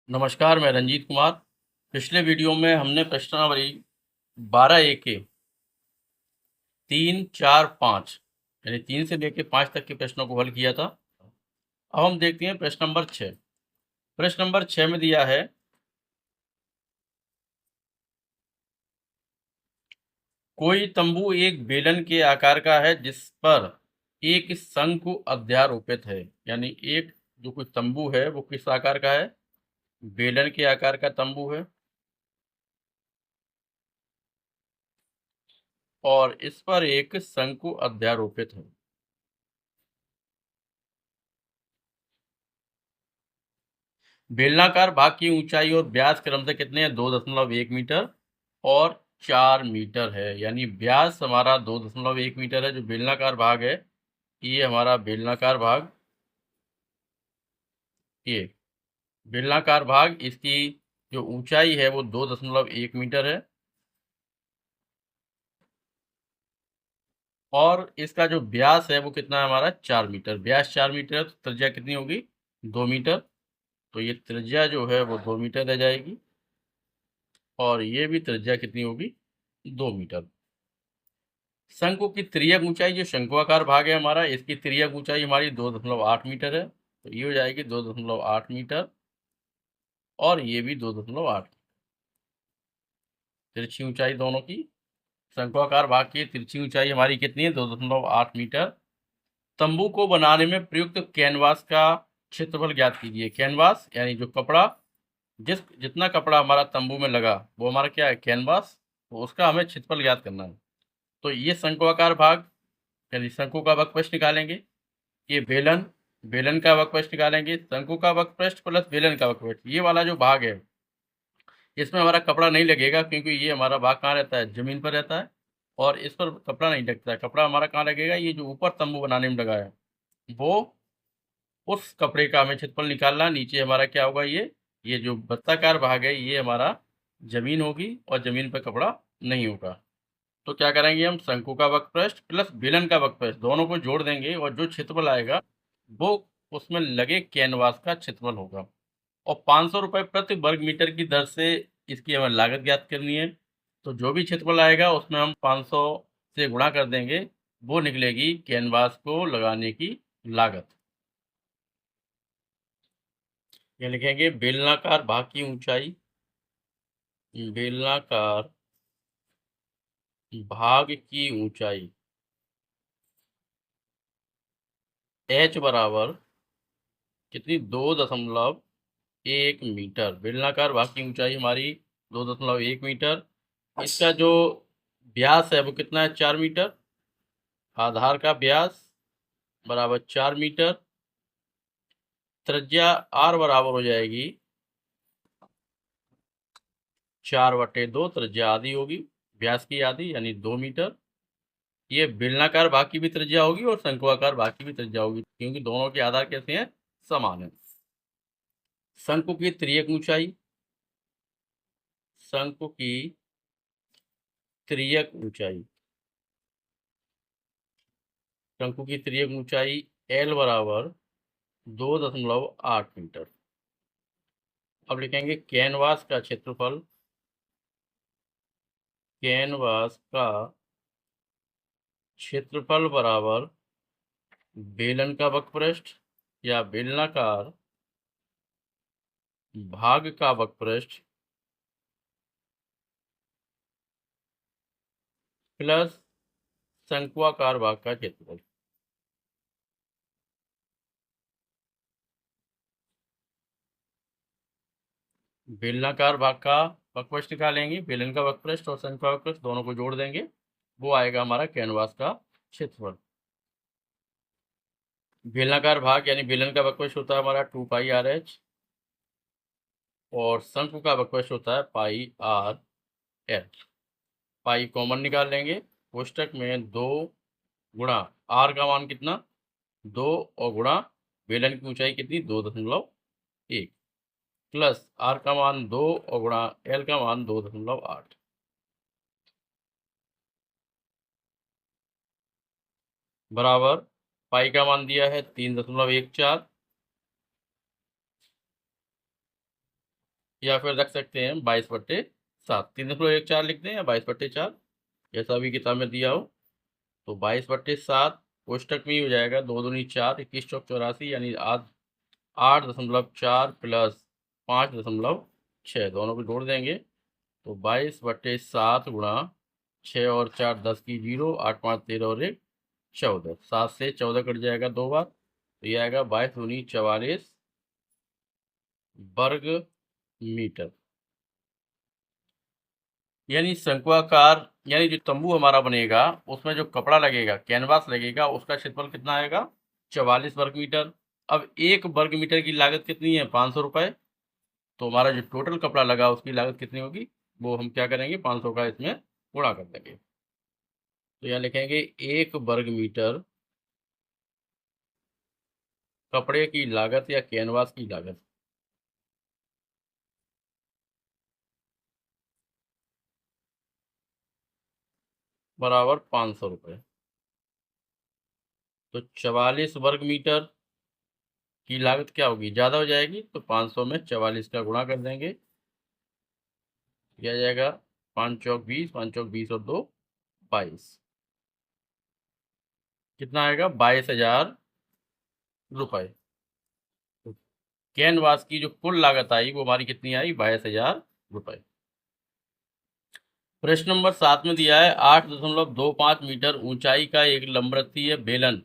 नमस्कार, मैं रंजीत कुमार। पिछले वीडियो में हमने प्रश्नावली 12A के 3, 4, 5 यानी 3 से लेकर 5 तक के प्रश्नों को हल किया था। अब हम देखते हैं प्रश्न नंबर 6। प्रश्न नंबर 6 में दिया है कोई तंबू एक बेलन के आकार का है जिस पर एक शंकु अध्यारोपित है। यानी एक जो कोई तंबू है वो किस आकार का है? बेलन के आकार का तंबू है और इस पर एक शंकु अध्यारोपित है। बेलनाकार भाग की ऊंचाई और व्यास क्रमशः कितने हैं? 2.1 मीटर और 4 मीटर है। यानी व्यास हमारा 2.1 मीटर है। जो बेलनाकार भाग है ये हमारा बेलनाकार भाग, ये बेलनाकार भाग, इसकी जो ऊंचाई है वो 2.1 मीटर है और इसका जो व्यास है वो कितना है हमारा? 4 मीटर। व्यास 4 मीटर है तो त्रिज्या कितनी होगी? 2 मीटर। तो ये त्रिज्या जो है वो 2 मीटर रह जाएगी और ये भी त्रिज्या कितनी होगी? 2 मीटर। शंकु की तिर्यक ऊंचाई, जो शंकुआकार भाग है हमारा, इसकी तिर्यक ऊंचाई हमारी 2.8 मीटर है। तो ये हो जाएगी 2.8 मीटर और ये भी 2.8। तिरछी ऊंचाई दोनों की, शंकुआकार भाग की तिरछी ऊंचाई हमारी कितनी है? 2.8 मीटर। तंबू को बनाने में प्रयुक्त कैनवास का क्षेत्रफल ज्ञात कीजिए। कैनवास यानी जो कपड़ा, जितना कपड़ा हमारा तंबू में लगा वो हमारा क्या है? कैनवास। तो उसका हमें क्षेत्रफल ज्ञात करना है। तो ये शंकुआकार भाग यानी शंकु का वक्रपृष्ठ निकालेंगे। ये बेलन, बेलन का वक्रपृष्ठ निकालेंगे। शंकु का वक्रपृष्ठ प्लस बेलन का वक्रपृष्ठ, ये वाला जो भाग है इसमें हमारा कपड़ा नहीं लगेगा क्योंकि ये हमारा भाग कहाँ रहता है? जमीन पर रहता है और इस पर कपड़ा नहीं लगता है। कपड़ा हमारा कहाँ लगेगा? ये जो ऊपर तंबू बनाने में लगा है वो, उस कपड़े का हमें क्षेत्रफल निकालना। नीचे हमारा क्या होगा? ये जो वृत्ताकार भाग है ये हमारा जमीन होगी और जमीन पर कपड़ा नहीं होगा। तो क्या करेंगे हम? शंकु का वक्रपृष्ठ प्लस बेलन का वक्रपृष्ठ दोनों को जोड़ देंगे और जो क्षेत्रफल आएगा वो उसमें लगे कैनवास का क्षेत्रफल होगा। और 500 रुपये प्रति वर्ग मीटर की दर से इसकी हमें लागत ज्ञात करनी है। तो जो भी क्षेत्रफल आएगा उसमें हम 500 से गुणा कर देंगे, वो निकलेगी कैनवास को लगाने की लागत। ये लिखेंगे बेलनाकार भाग की ऊंचाई, बेलनाकार भाग की ऊंचाई h बराबर कितनी? 2.1 मीटर। बेलनाकार भाग की ऊंचाई हमारी 2.1 मीटर। इसका जो व्यास है वो कितना है? 4 मीटर। आधार का व्यास बराबर 4 मीटर। त्रिज्या r बराबर हो जाएगी 4/2। त्रिज्या आधी होगी, व्यास की आधी यानी 2 मीटर। ये बेलनाकार भाग की भी त्रिज्या होगी और शंकुआकार भाग की भी त्रिज्या होगी क्योंकि दोनों के आधार कैसे हैं? समान है। शंकु की तिर्यक ऊंचाई, शंकु की तिर्यक ऊंचाई, शंकु की तिर्यक ऊंचाई L बराबर 2.8 मीटर। अब लिखेंगे कैनवास का क्षेत्रफल, कैनवास का क्षेत्रफल बराबर बेलन का वक्रपृष्ठ या बेलनाकार भाग का वक्रपृष्ठ प्लस शंक्वाकार भाग का क्षेत्रफल। बेलनाकार भाग का वक्रपृष्ठ निकालेंगे, बेलन का वक्रपृष्ठ और शंक्वाकार वक्रपृष्ठ दोनों को जोड़ देंगे, वो आएगा हमारा कैनवास का क्षेत्रफल। बेलनाकार भाग यानी बेलन का वक्रपृष्ठ होता है हमारा 2πr/h और शंकु का वक्रपृष्ठ होता है πr/l। पाई कॉमन निकाल लेंगे, कोष्टक में 2 गुणा r का मान कितना? 2 और गुणा बेलन की ऊंचाई कितनी? 2.1 प्लस r का मान 2 और गुणा l का मान 2.8 बराबर पाई का मान दिया है 3.14 या फिर रख सकते हैं 22/7, 3.14 लिख दें या 22/4, जैसा भी किताब में दिया हो। तो 22/7 कोष्टक में ही हो जाएगा, 2 दूनी 4, 21 चौक 84, यानी 8.4 प्लस 5.6, दोनों को जोड़ देंगे तो 22/7 गुणा 6 और 4 10 की 0, 8 5 13 और 1 14, 7 से 14 कट जाएगा 2 बार, तो ये आएगा 22 दूनी 44 वर्ग मीटर। यानी शंकुआकार, यानी जो तंबू हमारा बनेगा उसमें जो कपड़ा लगेगा, कैनवास लगेगा, उसका क्षेत्रफल कितना आएगा? 44 वर्ग मीटर। अब 1 वर्ग मीटर की लागत कितनी है? 500 रुपये। तो हमारा जो टोटल कपड़ा लगा उसकी लागत कितनी होगी, वो हम क्या करेंगे, 500 का इसमें गुणा कर देंगे। तो यहाँ लिखेंगे 1 वर्ग मीटर कपड़े की लागत या कैनवास की लागत बराबर 500 रुपये। तो 44 वर्ग मीटर की लागत क्या होगी, ज़्यादा हो जाएगी, तो 500 में 44 का गुणा कर देंगे, किया जाएगा 5 चौक 20, 5 चौक 20 और 2 22, कितना आएगा? 22,000 रुपये। तो कैनवास की जो कुल लागत आई वो हमारी कितनी आई? 22,000 रुपये। प्रश्न नंबर 7 में दिया है 8.25 मीटर ऊंचाई का एक लंबवृत्तीय बेलन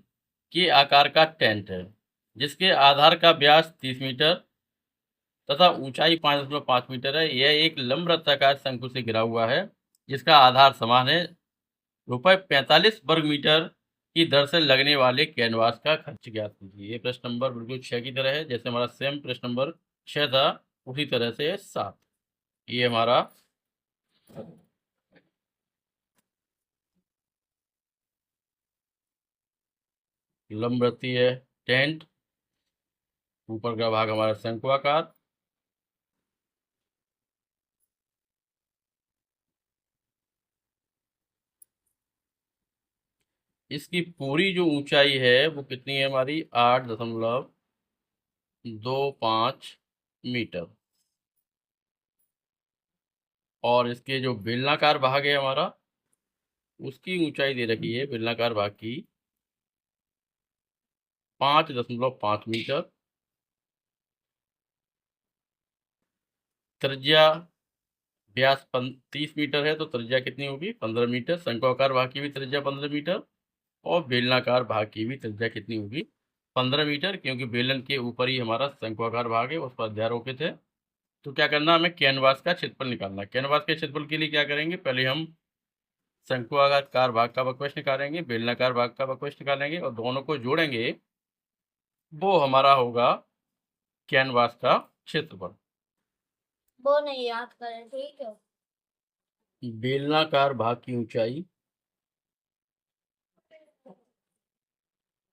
के आकार का टेंट है, जिसके आधार का व्यास 30 मीटर तथा ऊंचाई 5.5 मीटर है। यह एक लंबवृत्ताकार शंकु से घिरा हुआ है, जिसका आधार समान है। रुपये 45 वर्ग मीटर की दर से लगने वाले कैनवास का खर्च ज्ञात कीजिए। ये प्रश्न नंबर बिल्कुल 6 की तरह है, जैसे हमारा सेम प्रश्न नंबर 6 था उसी तरह से 7। ये हमारा लंबवृत्तीय टेंट, ऊपर का भाग हमारा शंकुआकार, इसकी पूरी जो ऊंचाई है वो कितनी है हमारी? 8.25 मीटर। और इसके जो बेलनाकार भाग है हमारा, उसकी ऊंचाई दे रखी है बेलनाकार भाग की 5.5 मीटर। त्रिज्या, व्यास 30 मीटर है, तो त्रिज्या कितनी होगी? 15 मीटर। शंक्वाकार भाग की भी त्रिज्या 15 मीटर और बेलनाकार भाग की भी त्रिज्या कितनी होगी? 15 मीटर, क्योंकि बेलन के ऊपर ही हमारा शंक्वाकार भाग है, उस पर अध्यारोपित है। तो क्या करना, हमें कैनवास का क्षेत्रफल निकालना है। कैनवास के क्षेत्रफल के लिए क्या करेंगे, पहले हम शंक्वाकार भाग का वक्रश निकालेंगे, बेलनाकार भाग का वक्रश निकालेंगे और दोनों को जोड़ेंगे, वो हमारा होगा कैनवास का क्षेत्रफल। वो नहीं याद करें, ठीक है। बेलनाकार भाग की ऊंचाई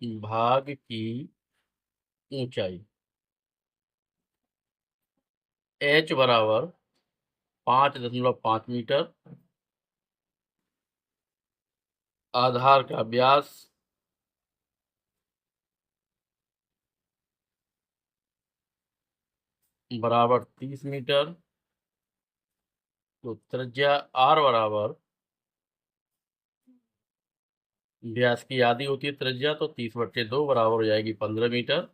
भाग की ऊंचाई h बराबर 5.5 मीटर, आधार का व्यास बराबर 30 मीटर, तो त्रिज्या r बराबर, व्यास की आधी होती है त्रिज्या, तो 30/2 बराबर हो जाएगी 15 मीटर।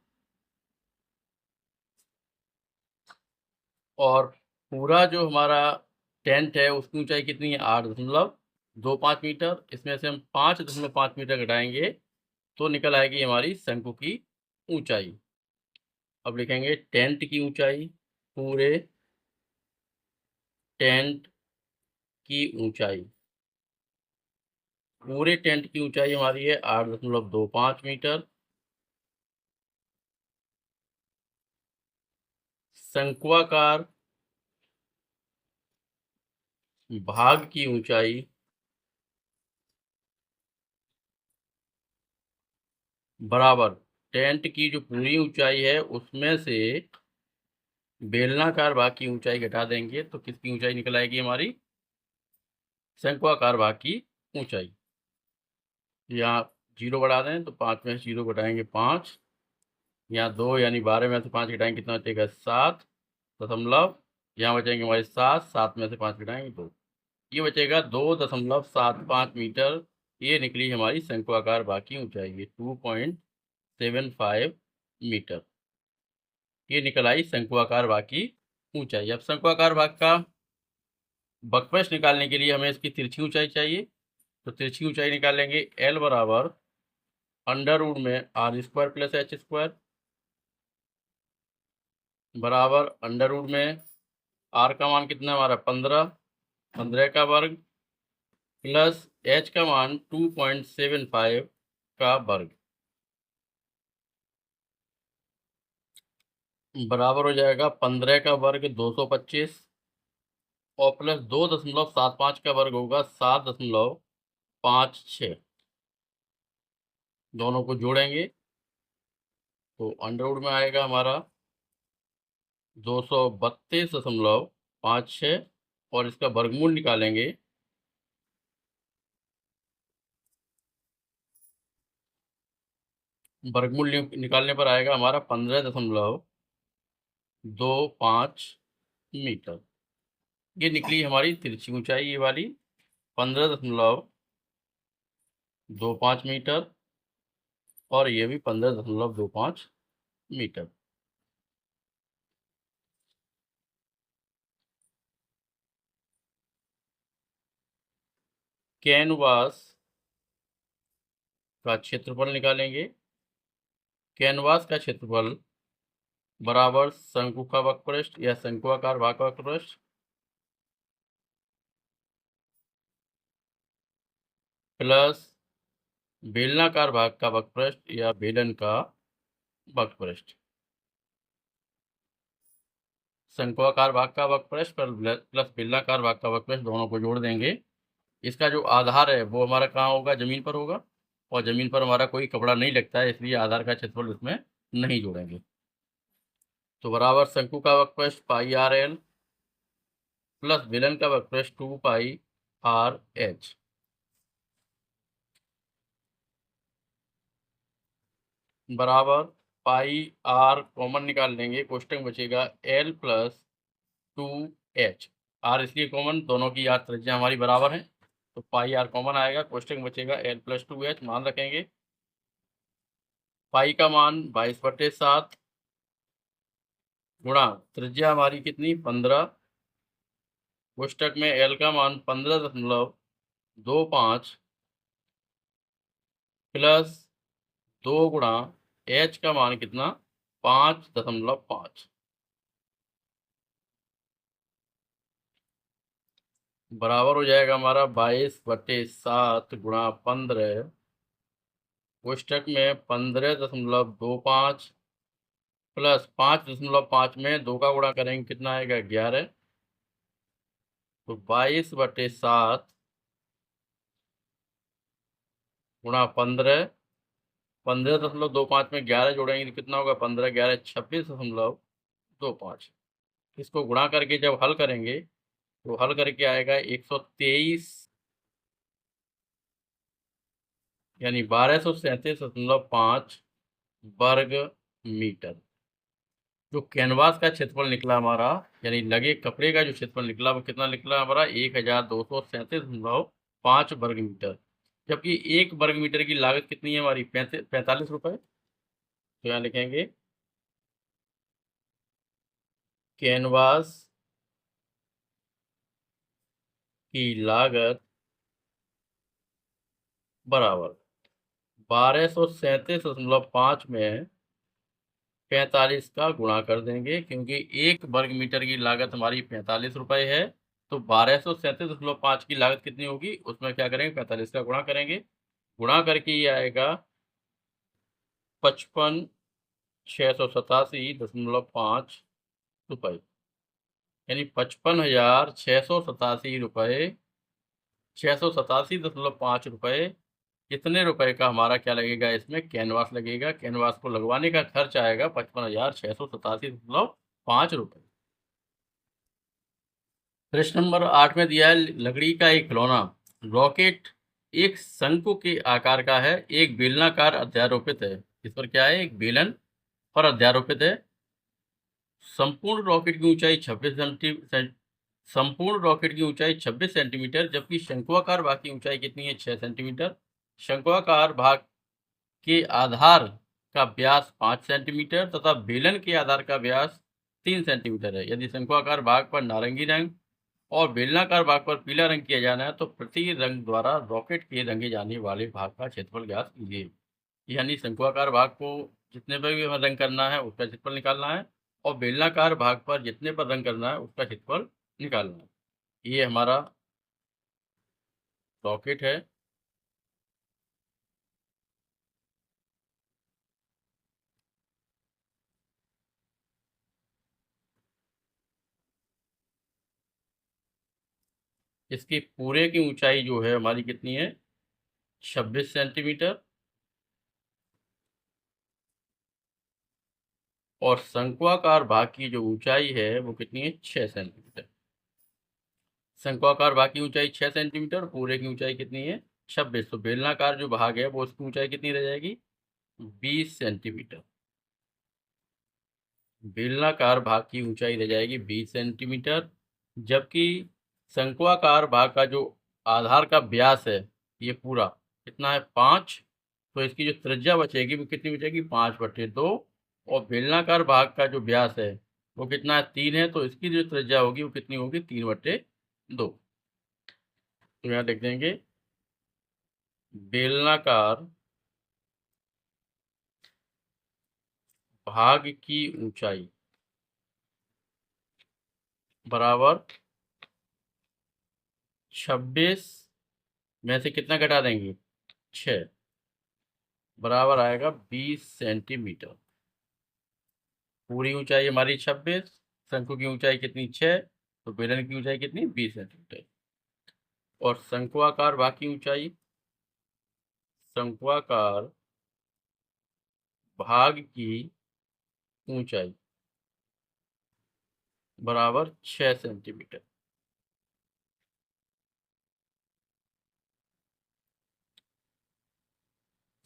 और पूरा जो हमारा टेंट है उसकी ऊंचाई कितनी है? 8.25 मीटर। इसमें से हम 5.5 मीटर घटाएंगे तो निकल आएगी हमारी शंकु की ऊंचाई। अब लिखेंगे टेंट की ऊंचाई, पूरे टेंट की ऊंचाई, पूरे टेंट की ऊंचाई हमारी है 8.25 मीटर। शंक्वाकार भाग की ऊंचाई बराबर टेंट की जो पूरी ऊंचाई है उसमें से बेलनाकार भाग की ऊंचाई घटा देंगे तो किसकी ऊंचाई निकल आएगी हमारी? शंक्वाकार भाग की ऊंचाई। यहाँ 0 बढ़ा दें तो 5 में से 0 घटाएंगे 5, यहाँ 2 यानी 12 में से 5 घटाएंगे कितना बचेगा? 7.5 यहाँ बचेंगे हमारे 7, 7 में से 5 घटाएंगे 2, ये बचेगा 2.75 मीटर। ये निकली हमारी शंक्वाकार भाग की ऊंचाई, ये 2.75 मीटर। ये निकल आई शंक्वाकार भाग की ऊंचाई। अब शंक्वाकार भाग का बकप्रस्थ निकालने के लिए हमें इसकी तिरछी ऊंचाई चाहिए। तो तिरछी ऊंचाई निकालेंगे, एल बराबर अंडर रूट में R square plus H square बराबर अंडर रूट में आर का मान कितना है हमारा 15, 15 का वर्ग प्लस एच का मान 2.75 का वर्ग बराबर हो जाएगा 15 का वर्ग 225 और प्लस 2.75 का वर्ग होगा 7.56। दोनों को जोड़ेंगे तो अंडर रूट में आएगा हमारा 232.56 और इसका वर्गमूल निकालेंगे वर्गमूल निकालने पर आएगा हमारा 15.25 मीटर। ये निकली हमारी तिरछी ऊंचाई, ये वाली 15.25 मीटर और ये भी 15.25 मीटर। कैनवास का क्षेत्रफल निकालेंगे। कैनवास का क्षेत्रफल बराबर शंकु का वक्रपृष्ठ या शंक्वाकार भाग का वक्रपृष्ठ प्लस बेलनाकार भाग का वक्रपृष्ठ या बेलन का वक्रपृष्ठ। शंक्वाकार भाग का वक्रपृष्ठ प्लस बेलनाकार भाग का वक्रपृष्ठ दोनों को जोड़ देंगे। इसका जो आधार है वो हमारा कहाँ होगा, जमीन पर होगा और जमीन पर हमारा कोई कपड़ा नहीं लगता है, इसलिए आधार का क्षेत्रफल इसमें नहीं जोड़ेंगे। तो बराबर शंकु का वक्रपृष्ठ पाई आर एल प्लस बेलन का वक्रपृष्ठ 2 पाई आर एच बराबर पाई आर कॉमन निकाल लेंगे, कोष्टक बचेगा एल प्लस 2h। आर इसलिए कॉमन, दोनों की आर त्रिज्या हमारी बराबर है तो पाई आर कॉमन आएगा, कोष्टक बचेगा एल प्लस 2h। मान रखेंगे पाई का मान 22/7 गुणा त्रिज्या हमारी कितनी 15, कोष्टक में एल का मान 15.25 प्लस 2 गुणा एच का मान कितना 5.5 बराबर हो जाएगा हमारा 22/7 गुणा 15, कोष्टक में 15.25 प्लस 5.5 में 2 का गुणा करेंगे कितना आएगा 11, तो 22/7 गुणा 15, 15.25 में 11 जोड़ेंगे तो कितना होगा 15 11 26.25। इसको गुणा करके जब हल करेंगे तो हल करके आएगा 123 यानी 1237.5 वर्ग मीटर। जो कैनवास का क्षेत्रफल निकला हमारा यानी लगे कपड़े का जो क्षेत्रफल निकला वो कितना निकला हमारा 1237.5 वर्ग मीटर। जबकि 1 वर्ग मीटर की लागत कितनी है हमारी 45 रुपये। तो यहाँ लिखेंगे कैनवास की लागत बराबर 1237.5 में 45 का गुणा कर देंगे, क्योंकि 1 वर्ग मीटर की लागत हमारी 45 रुपये है तो 1237.5 की लागत कितनी होगी उसमें क्या करेंगे 45 का गुणा करेंगे। गुणा करके ये आएगा 55,687.5 रुपये यानी 55,687 रुपये 687.5 रुपये। कितने रुपए का हमारा क्या लगेगा इसमें कैनवास लगेगा। कैनवास को लगवाने का खर्च आएगा 55,687.5 रुपये। प्रश्न नंबर 8 में दिया है लकड़ी का एक खिलौना रॉकेट एक शंकु के आकार का है, एक बेलनाकार अध्यारोपित है। इस पर क्या है, एक बेलन पर अध्यारोपित है। संपूर्ण रॉकेट की ऊंचाई 26 सेंटीमीटर, जबकि शंक्वाकार भाग की ऊंचाई कितनी है? 6 सेंटीमीटर। शंक्वाकार भाग के आधार का व्यास 5 सेंटीमीटर तथा बेलन के आधार का व्यास 3 सेंटीमीटर है। यदि शंक्वाकार भाग पर नारंगी रंग और बेलनाकार भाग पर पीला रंग किया जाना है तो प्रति रंग द्वारा रॉकेट के रंगे जाने वाले भाग का क्षेत्रफल ज्ञात कीजिए। यानी शंक्वाकार भाग को जितने पर भी हमें रंग करना है उसका क्षेत्रफल निकालना है, और बेलनाकार भाग पर जितने पर रंग करना है उसका क्षेत्रफल निकालना है। ये हमारा रॉकेट है। इसकी पूरे की ऊंचाई जो है हमारी कितनी है? 26 सेंटीमीटर। और शंक्वाकार भाग की जो ऊंचाई है वो कितनी है? 6 सेंटीमीटर। शंक्वाकार भाग की ऊंचाई 6 सेंटीमीटर, पूरे की ऊंचाई कितनी है? 26। तो बेलनाकार जो भाग है वो उसकी ऊंचाई कितनी रह जाएगी? 20 सेंटीमीटर। बेलनाकार भाग की ऊंचाई रह जाएगी 20 सेंटीमीटर, जबकि शंक्वाकार भाग का जो आधार का व्यास है ये पूरा कितना है? 5। तो इसकी जो त्रिज्या बचेगी वो कितनी बचेगी? 5/2। और बेलनाकार भाग का जो व्यास है वो कितना है? 3 है। तो इसकी जो त्रिज्या होगी वो कितनी होगी? 3/2। तो यहाँ लिख देंगे बेलनाकार भाग की ऊंचाई बराबर 26 में से कितना घटा देंगे? 6, बराबर आएगा 20 सेंटीमीटर। पूरी ऊंचाई हमारी 26, शंकु की ऊंचाई कितनी? 6। तो बेलन की ऊंचाई कितनी? 20 सेंटीमीटर। और शंक्वाकार भाग की ऊंचाई, शंक्वाकार भाग की ऊंचाई बराबर 6 सेंटीमीटर।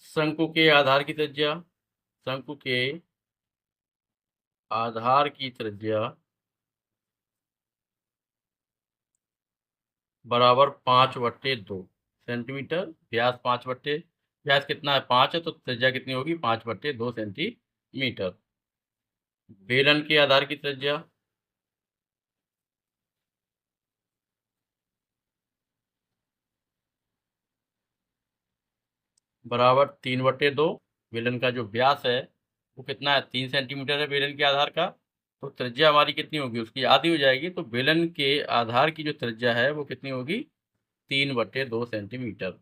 शंकु के आधार की त्रिज्या, शंकु के आधार की त्रिज्या बराबर 5/2 सेंटीमीटर। व्यास 5/, व्यास कितना है? 5 है। तो त्रिज्या कितनी होगी? 5/2 सेंटीमीटर। बेलन के आधार की त्रिज्या बराबर 3/2। बेलन का जो व्यास है वो कितना है? 3 सेंटीमीटर है बेलन के आधार का। तो त्रिज्या हमारी कितनी होगी? उसकी आधी हो जाएगी। तो बेलन के आधार की जो त्रिज्या है वो कितनी होगी? 3/2 सेंटीमीटर।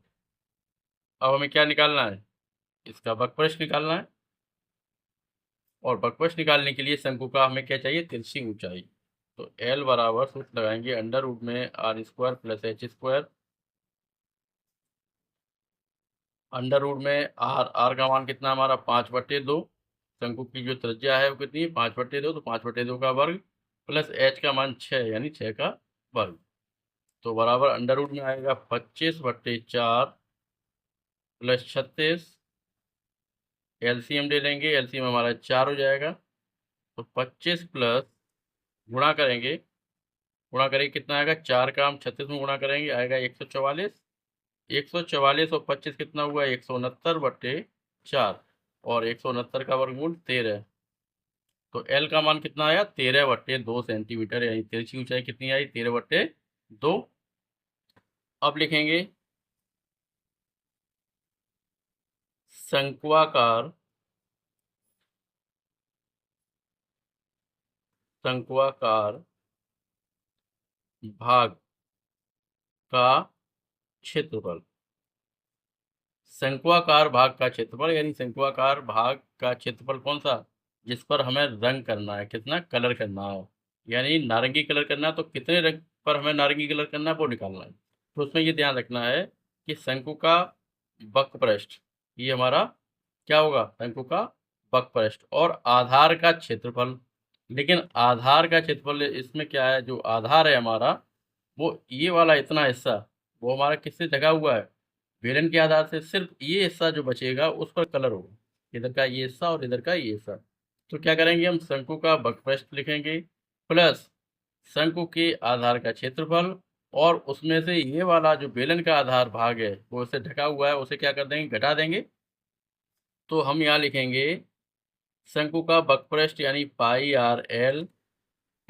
अब हमें क्या निकालना है? इसका वक्रपृष्ठ निकालना है। और वक्रपृष्ठ निकालने के लिए शंकु का हमें क्या चाहिए? तिरछी ऊंचाई। तो एल बराबर सूत्र लगाएंगे अंडर रूट में r² + h²। अंडर रूट में आर का मान कितना हमारा? 5/2। शंकु की जो त्रिज्या है वो कितनी है? 5/2। तो 5/2 का वर्ग प्लस h का मान 6, यानी 6 का वर्ग। तो बराबर अंडर रूट में आएगा 25/4 + 36। एलसीएम ले लेंगे, एलसीएम हमारा 4 हो जाएगा। तो 25 प्लस गुणा करेंगे, गुणा करेंगे कितना आएगा? 4 का हम 36 में गुणा करेंगे, आएगा 144। 144 और 25 कितना हुआ? 169/4। और 169 का वर्गमूल 13। तो एल का मान कितना आया? 13/2 सेंटीमीटर, यानी तिरछी ऊंचाई कितनी आई? 13/2। अब लिखेंगे शंक्वाकार शंक्वाकार भाग का क्षेत्रफल। शंक्वाकार भाग का क्षेत्रफल यानी शंक्वाकार भाग का क्षेत्रफल कौन सा? जिस पर हमें रंग करना है, कितना कलर करना हो, यानी नारंगी कलर करना है। तो कितने रंग पर हमें नारंगी कलर करना है वो निकालना है। तो उसमें ये ध्यान रखना है कि शंकु का वक्रपृष्ठ, ये हमारा क्या होगा? शंकु का वक्रपृष्ठ और आधार का क्षेत्रफल। लेकिन आधार का क्षेत्रफल इसमें क्या है? जो आधार है हमारा वो ये वाला इतना हिस्सा, वो हमारा किससे ढका हुआ है? बेलन के आधार से। सिर्फ ये हिस्सा जो बचेगा उस पर कलर होगा, इधर का ये हिस्सा और इधर का ये हिस्सा। तो क्या करेंगे हम, शंकु का वक्रपृष्ठ लिखेंगे प्लस शंकु के आधार का क्षेत्रफल, और उसमें से ये वाला जो बेलन का आधार भाग है वो उसे ढका हुआ है, उसे क्या कर देंगे, घटा देंगे। तो हम यहाँ लिखेंगे शंकु का वक्रपृष्ठ यानी पाई आर एल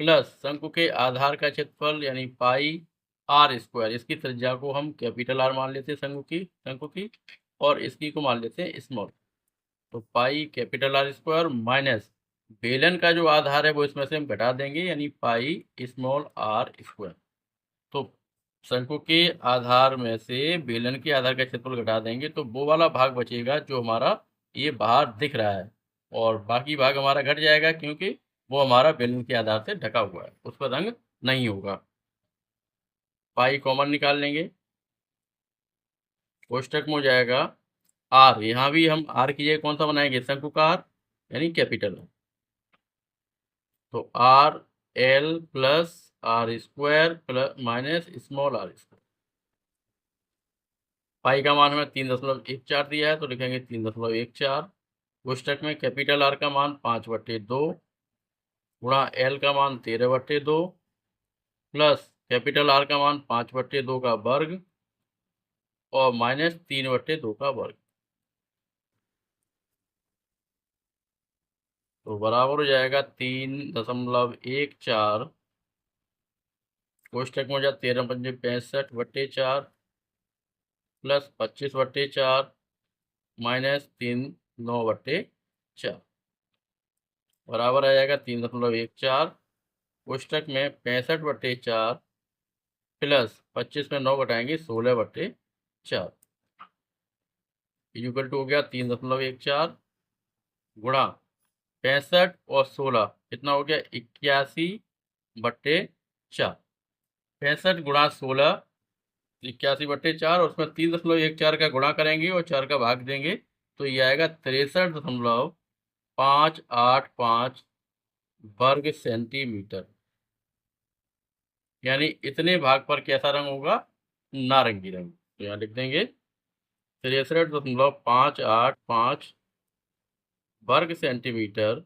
प्लस शंकु के आधार का क्षेत्रफल यानी पाई आर स्क्वायर। इसकी त्रिज्या को हम कैपिटल आर मान लेते हैं शंकु की, और इसकी को मान लेते हैं स्मॉल। तो pi capital R square minus बेलन का जो आधार है वो इसमें से हम घटा देंगे यानी पाई स्मॉल आर स्क्वायर। तो शंकु के आधार में से बेलन के आधार का क्षेत्रफल घटा देंगे तो वो वाला भाग बचेगा जो हमारा ये बाहर दिख रहा है, और बाकी भाग हमारा घट जाएगा क्योंकि वो हमारा बेलन के आधार से ढका हुआ है, उस पर रंग नहीं होगा। पाई कॉमन निकाल लेंगे, कोष्टक में हो जाएगा आर, यहाँ भी हम आर की जगह कौन सा बनाएंगे, शंकु का आर यानी कैपिटल। तो R L plus R square plus minus small R square. Pi का मान हमें 3.14 दिया है तो लिखेंगे 3.14। कोष्टक में कैपिटल आर का मान 5/2 गुणा एल का मान 13/2 प्लस कैपिटल आर का मान 5/2 का वर्ग और माइनस 3/2 का वर्ग। तो बराबर हो जाएगा 3.14। कोष्टक में हो जाए 13×5 = 65/4 प्लस 25/4 माइनस 3 9/4 बराबर आ जाएगा 3.14। कोष्टक में 65/4 प्लस 25 में 9 घटाएंगे 16/4 इक्वल टू हो गया 3.14 गुणा 65 और 16 कितना हो गया 81/4। 65 गुणा 16 81/4 और उसमें 3.14 का गुणा करेंगे और 4 का भाग देंगे तो ये आएगा 63.585 वर्ग सेंटीमीटर। यानी इतने भाग पर कैसा रंग होगा, नारंगी रंग। तो यहाँ लिख देंगे 63.585 वर्ग सेंटीमीटर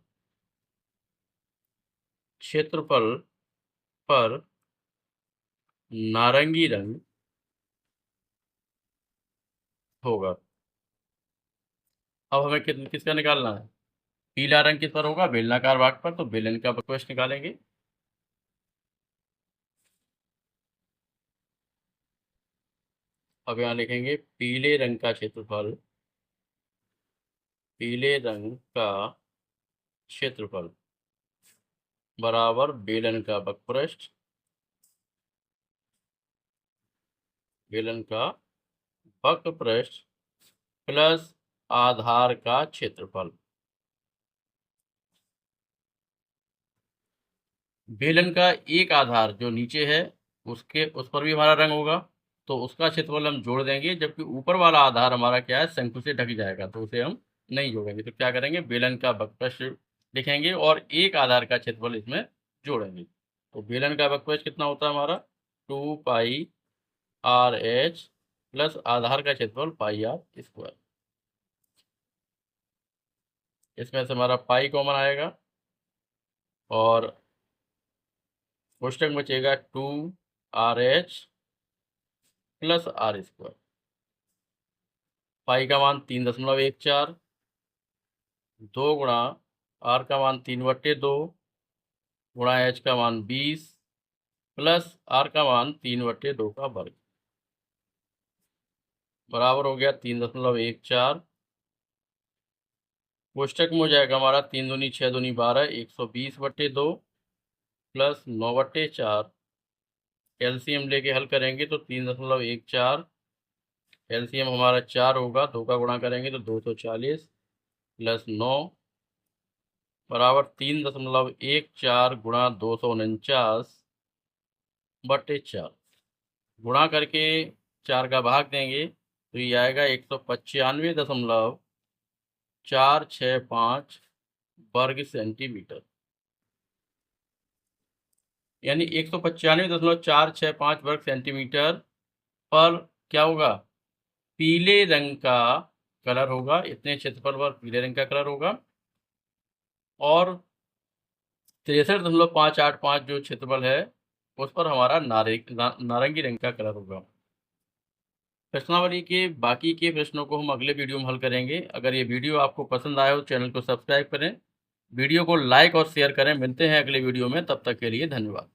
क्षेत्रफल पर नारंगी रंग होगा। अब हमें किसका निकालना है, पीला रंग किस पर होगा, बेलनाकार भाग पर। तो बेलन का वक्रपृष्ठ निकालेंगे। अब यहाँ लिखेंगे पीले रंग का क्षेत्रफल, पीले रंग का क्षेत्रफल बराबर बेलन का वक्रपृष्ठ, बेलन का वक्रपृष्ठ प्लस आधार का क्षेत्रफल। बेलन का एक आधार जो नीचे है उस पर भी हमारा रंग होगा तो उसका क्षेत्रफल हम जोड़ देंगे, जबकि ऊपर वाला आधार हमारा क्या है, शंकु से ढक जाएगा तो उसे हम नहीं जोड़ेंगे। तो क्या करेंगे, बेलन का वक्रपृष्ठ लिखेंगे और एक आधार का क्षेत्रफल इसमें जोड़ेंगे। तो बेलन का वक्रपृष्ठ कितना होता है हमारा 2πRH प्लस आधार का क्षेत्रफल πr स्क्वायर। इसमें से हमारा पाई कॉमन आएगा और कोष्टक बचेगा 2RH plus R square. Pi का मान 3.14, 2 गुणा आर का मान 3/2 गुणा एच का मान 20 प्लस आर का मान 3/2 का वर्ग बराबर हो गया 3.14। कोष्टक में हो जाएगा हमारा 3 दूनी 6 दूनी 12 120/2 प्लस 9/4। एलसीएम लेके हल करेंगे तो 3.14 एलसीएम हमारा 4 होगा, 2 का गुणा करेंगे तो 240 प्लस 9 बराबर 3.14 गुणा 249/4 गुणा करके 4 का भाग देंगे तो ये आएगा 195.465 वर्ग सेंटीमीटर। यानी 195.465 वर्ग सेंटीमीटर पर क्या होगा, पीले रंग का कलर होगा, इतने क्षेत्रफल पर पीले रंग का कलर होगा। और 63.585 जो क्षेत्रफल है उस पर हमारा नारंगी रंग का कलर होगा। प्रश्नावली के बाकी के प्रश्नों को हम अगले वीडियो में हल करेंगे। अगर ये वीडियो आपको पसंद आए तो चैनल को सब्सक्राइब करें, वीडियो को लाइक और शेयर करें। मिलते हैं अगले वीडियो में, तब तक के लिए धन्यवाद।